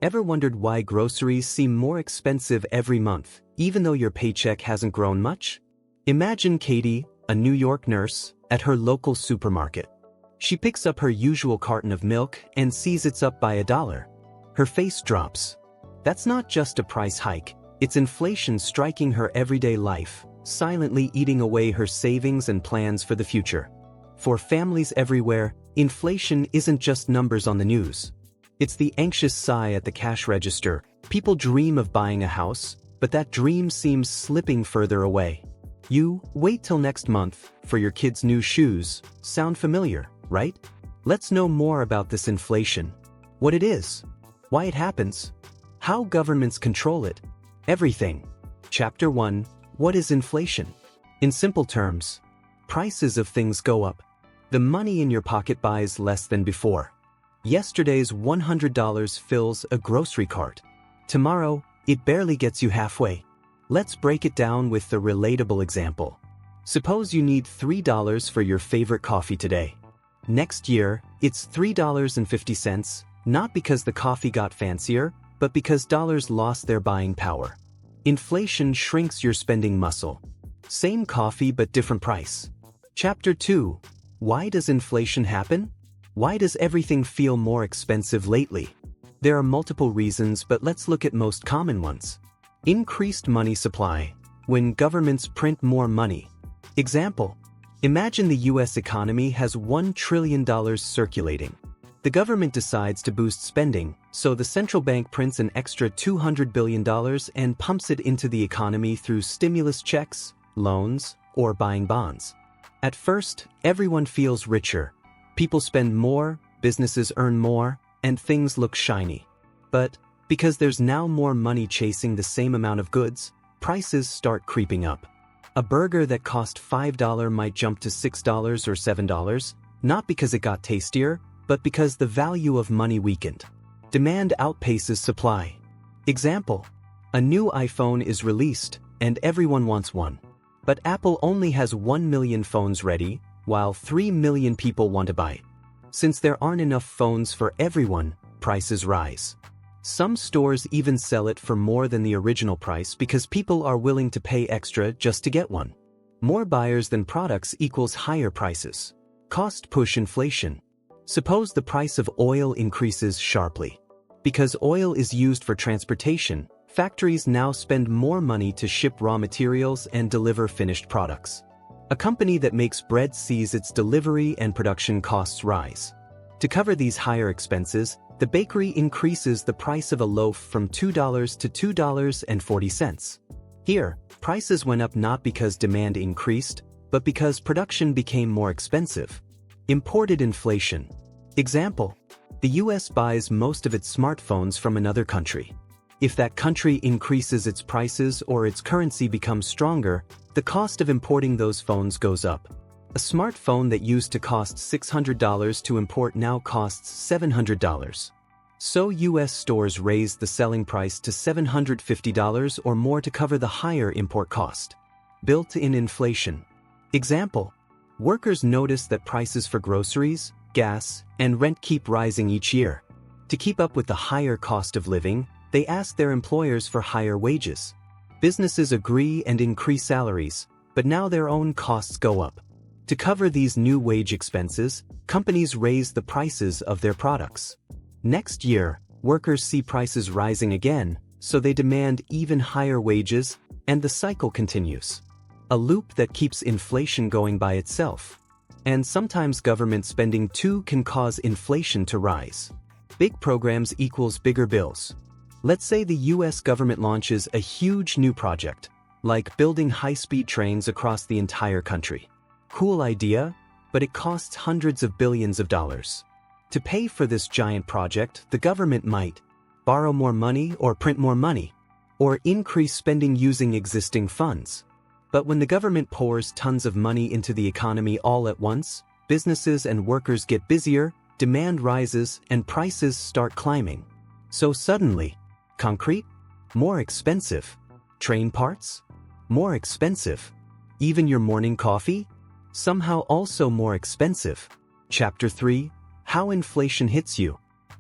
Ever wondered why groceries seem more expensive every month, even though your paycheck hasn't grown much? Imagine Katie, a New York nurse, at her local supermarket. She picks up her usual carton of milk and sees it's up by $1. Her face drops. That's not just a price hike, it's inflation striking her everyday life, silently eating away her savings and plans for the future. For families everywhere, inflation isn't just numbers on the news. It's the anxious sigh at the cash register. People dream of buying a house, but that dream seems slipping further away. You wait till next month for your kids' new shoes. Sound familiar, right? Let's know more about this inflation. What it is, why it happens, how governments control it, everything. Chapter 1. What is inflation? In simple terms, prices of things go up. The money in your pocket buys less than before. Yesterday's $100 fills a grocery cart. Tomorrow, it barely gets you halfway. Let's break it down with a relatable example. Suppose you need $3 for your favorite coffee today. Next year, it's $3.50, not because the coffee got fancier, but because dollars lost their buying power. Inflation shrinks your spending muscle. Same coffee but different price. Chapter 2. Why does inflation happen? Why does everything feel more expensive lately? There are multiple reasons, but let's look at most common ones. Increased money supply. When governments print more money. Example. Imagine the US economy has $1 trillion circulating. The government decides to boost spending, so the central bank prints an extra $200 billion and pumps it into the economy through stimulus checks, loans, or buying bonds. At first, everyone feels richer. People spend more, businesses earn more, and things look shiny. But, because there's now more money chasing the same amount of goods, prices start creeping up. A burger that cost $5 might jump to $6 or $7, not because it got tastier, but because the value of money weakened. Demand outpaces supply. Example. A new iPhone is released, and everyone wants one. But Apple only has 1 million phones ready, while 3 million people want to buy it. Since there aren't enough phones for everyone, prices rise. Some stores even sell it for more than the original price because people are willing to pay extra just to get one. More buyers than products equals higher prices. Cost push inflation. Suppose the price of oil increases sharply. Because oil is used for transportation, factories now spend more money to ship raw materials and deliver finished products. A company that makes bread sees its delivery and production costs rise. To cover these higher expenses, the bakery increases the price of a loaf from $2 to $2.40. Here, prices went up not because demand increased, but because production became more expensive. Imported inflation. Example. The US buys most of its smartphones from another country. If that country increases its prices or its currency becomes stronger, the cost of importing those phones goes up. A smartphone that used to cost $600 to import now costs $700. So US stores raise the selling price to $750 or more to cover the higher import cost. Built-in inflation. Example. Workers notice that prices for groceries, gas, and rent keep rising each year. To keep up with the higher cost of living, they ask their employers for higher wages. Businesses agree and increase salaries, but now their own costs go up. To cover these new wage expenses, companies raise the prices of their products. Next year, workers see prices rising again, so they demand even higher wages, and the cycle continues. A loop that keeps inflation going by itself. And sometimes government spending too can cause inflation to rise. Big programs equals bigger bills. Let's say the US government launches a huge new project, like building high-speed trains across the entire country. Cool idea, but it costs hundreds of billions of dollars. To pay for this giant project, the government might borrow more money or print more money, or increase spending using existing funds. But when the government pours tons of money into the economy all at once, businesses and workers get busier, demand rises, and prices start climbing. So suddenly, concrete? More expensive. Train parts? More expensive. Even your morning coffee? Somehow also more expensive. Chapter 3. How inflation hits you.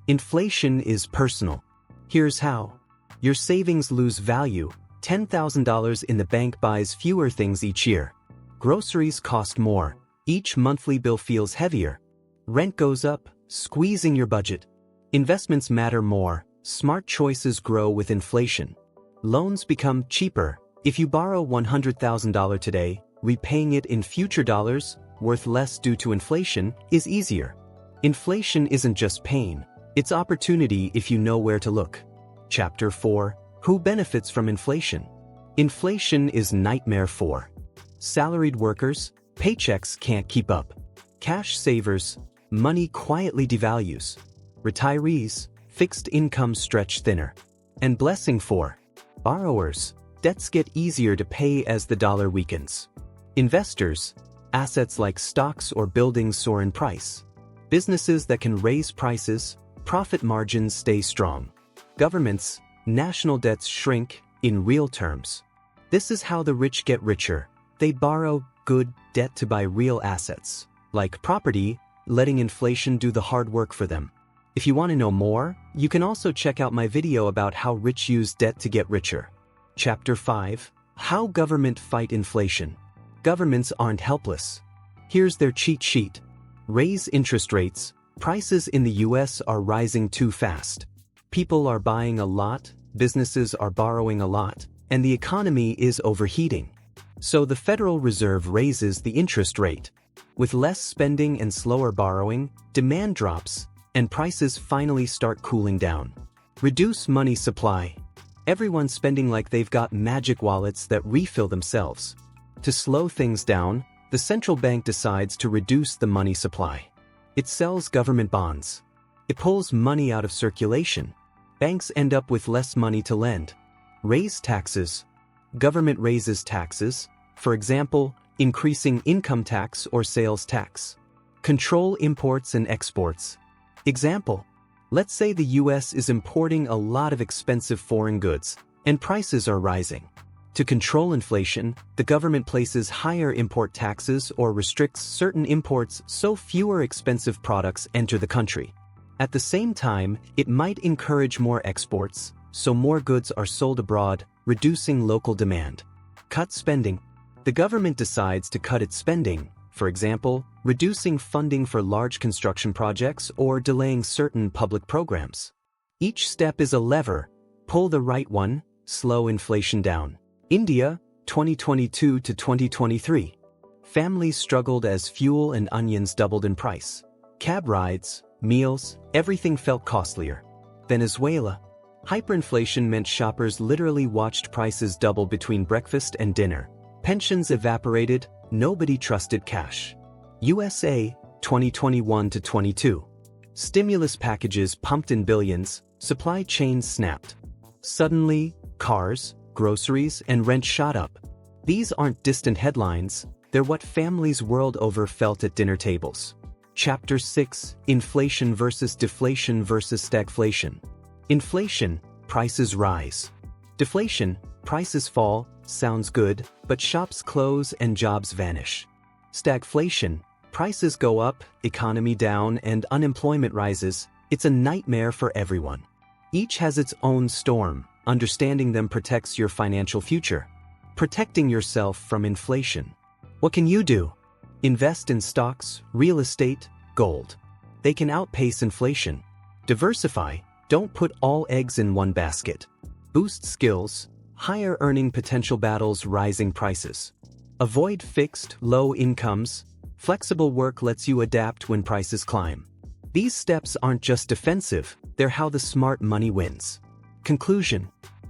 Inflation is personal. Here's how. Your savings lose value. $10,000 in the bank buys fewer things each year. Groceries cost more. Each monthly bill feels heavier. Rent goes up, squeezing your budget. Investments matter more. Smart choices grow with inflation. Loans become cheaper. If you borrow $100,000 today, repaying it in future dollars, worth less due to inflation, is easier. Inflation isn't just pain. It's opportunity if you know where to look. Chapter 4. Who benefits from inflation? Inflation is nightmare for salaried workers. Paychecks can't keep up. Cash savers. Money quietly devalues. Retirees. Fixed income stretch thinner. And blessing for borrowers. Debts get easier to pay as the dollar weakens. Investors. Assets like stocks or buildings soar in price. Businesses that can raise prices. Profit margins stay strong. Governments. National debts shrink in real terms. This is how the rich get richer. They borrow good debt to buy real assets, like property, letting inflation do the hard work for them. If you want to know more, you can also check out my video about how rich use debt to get richer. Chapter 5. How government fight inflation. Governments aren't helpless. Here's their cheat sheet. Raise interest rates. Prices in the US are rising too fast. People are buying a lot, businesses are borrowing a lot, and the economy is overheating. So the Federal Reserve raises the interest rate. With less spending and slower borrowing, demand drops, and prices finally start cooling down. Reduce money supply. Everyone's spending like they've got magic wallets that refill themselves. To slow things down, the central bank decides to reduce the money supply. It sells government bonds. It pulls money out of circulation. Banks end up with less money to lend. Raise taxes. Government raises taxes, for example, increasing income tax or sales tax. Control imports and exports. Example, let's say the US is importing a lot of expensive foreign goods, and prices are rising. To control inflation, the government places higher import taxes or restricts certain imports so fewer expensive products enter the country. At the same time, it might encourage more exports, so more goods are sold abroad, reducing local demand. Cut spending. The government decides to cut its spending, for example, reducing funding for large construction projects or delaying certain public programs. Each step is a lever. Pull the right one, slow inflation down. India, 2022 to 2023. Families struggled as fuel and onions doubled in price. Cab rides, meals, everything felt costlier. Venezuela. Hyperinflation meant shoppers literally watched prices double between breakfast and dinner. Pensions evaporated, nobody trusted cash. USA, 2021 to 22. Stimulus packages pumped in billions, supply chains snapped. Suddenly, cars, groceries, and rent shot up. These aren't distant headlines, they're what families world over felt at dinner tables. Chapter 6. Inflation versus deflation versus stagflation. Inflation, prices rise. Deflation, prices fall, sounds good, but shops close and jobs vanish. Stagflation, prices go up, economy down, and unemployment rises. It's a nightmare for everyone. Each has its own storm. Understanding them protects your financial future. Protecting yourself from inflation. What can you do? Invest in stocks, real estate, gold. They can outpace inflation. Diversify. Don't put all eggs in one basket. Boost skills. Higher earning potential battles rising prices. Avoid fixed, low incomes. Flexible work lets you adapt when prices climb. These steps aren't just defensive, they're how the smart money wins. Conclusion.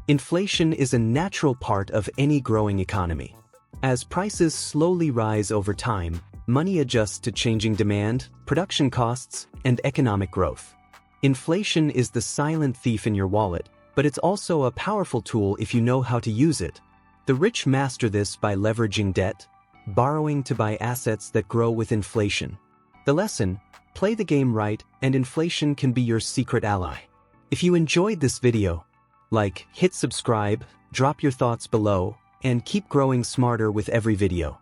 Inflation is a natural part of any growing economy. As prices slowly rise over time, money adjusts to changing demand, production costs, and economic growth. Inflation is the silent thief in your wallet, but it's also a powerful tool if you know how to use it. The rich master this by leveraging debt, borrowing to buy assets that grow with inflation. The lesson: play the game right, and inflation can be your secret ally. If you enjoyed this video, hit subscribe, drop your thoughts below, and keep growing smarter with every video.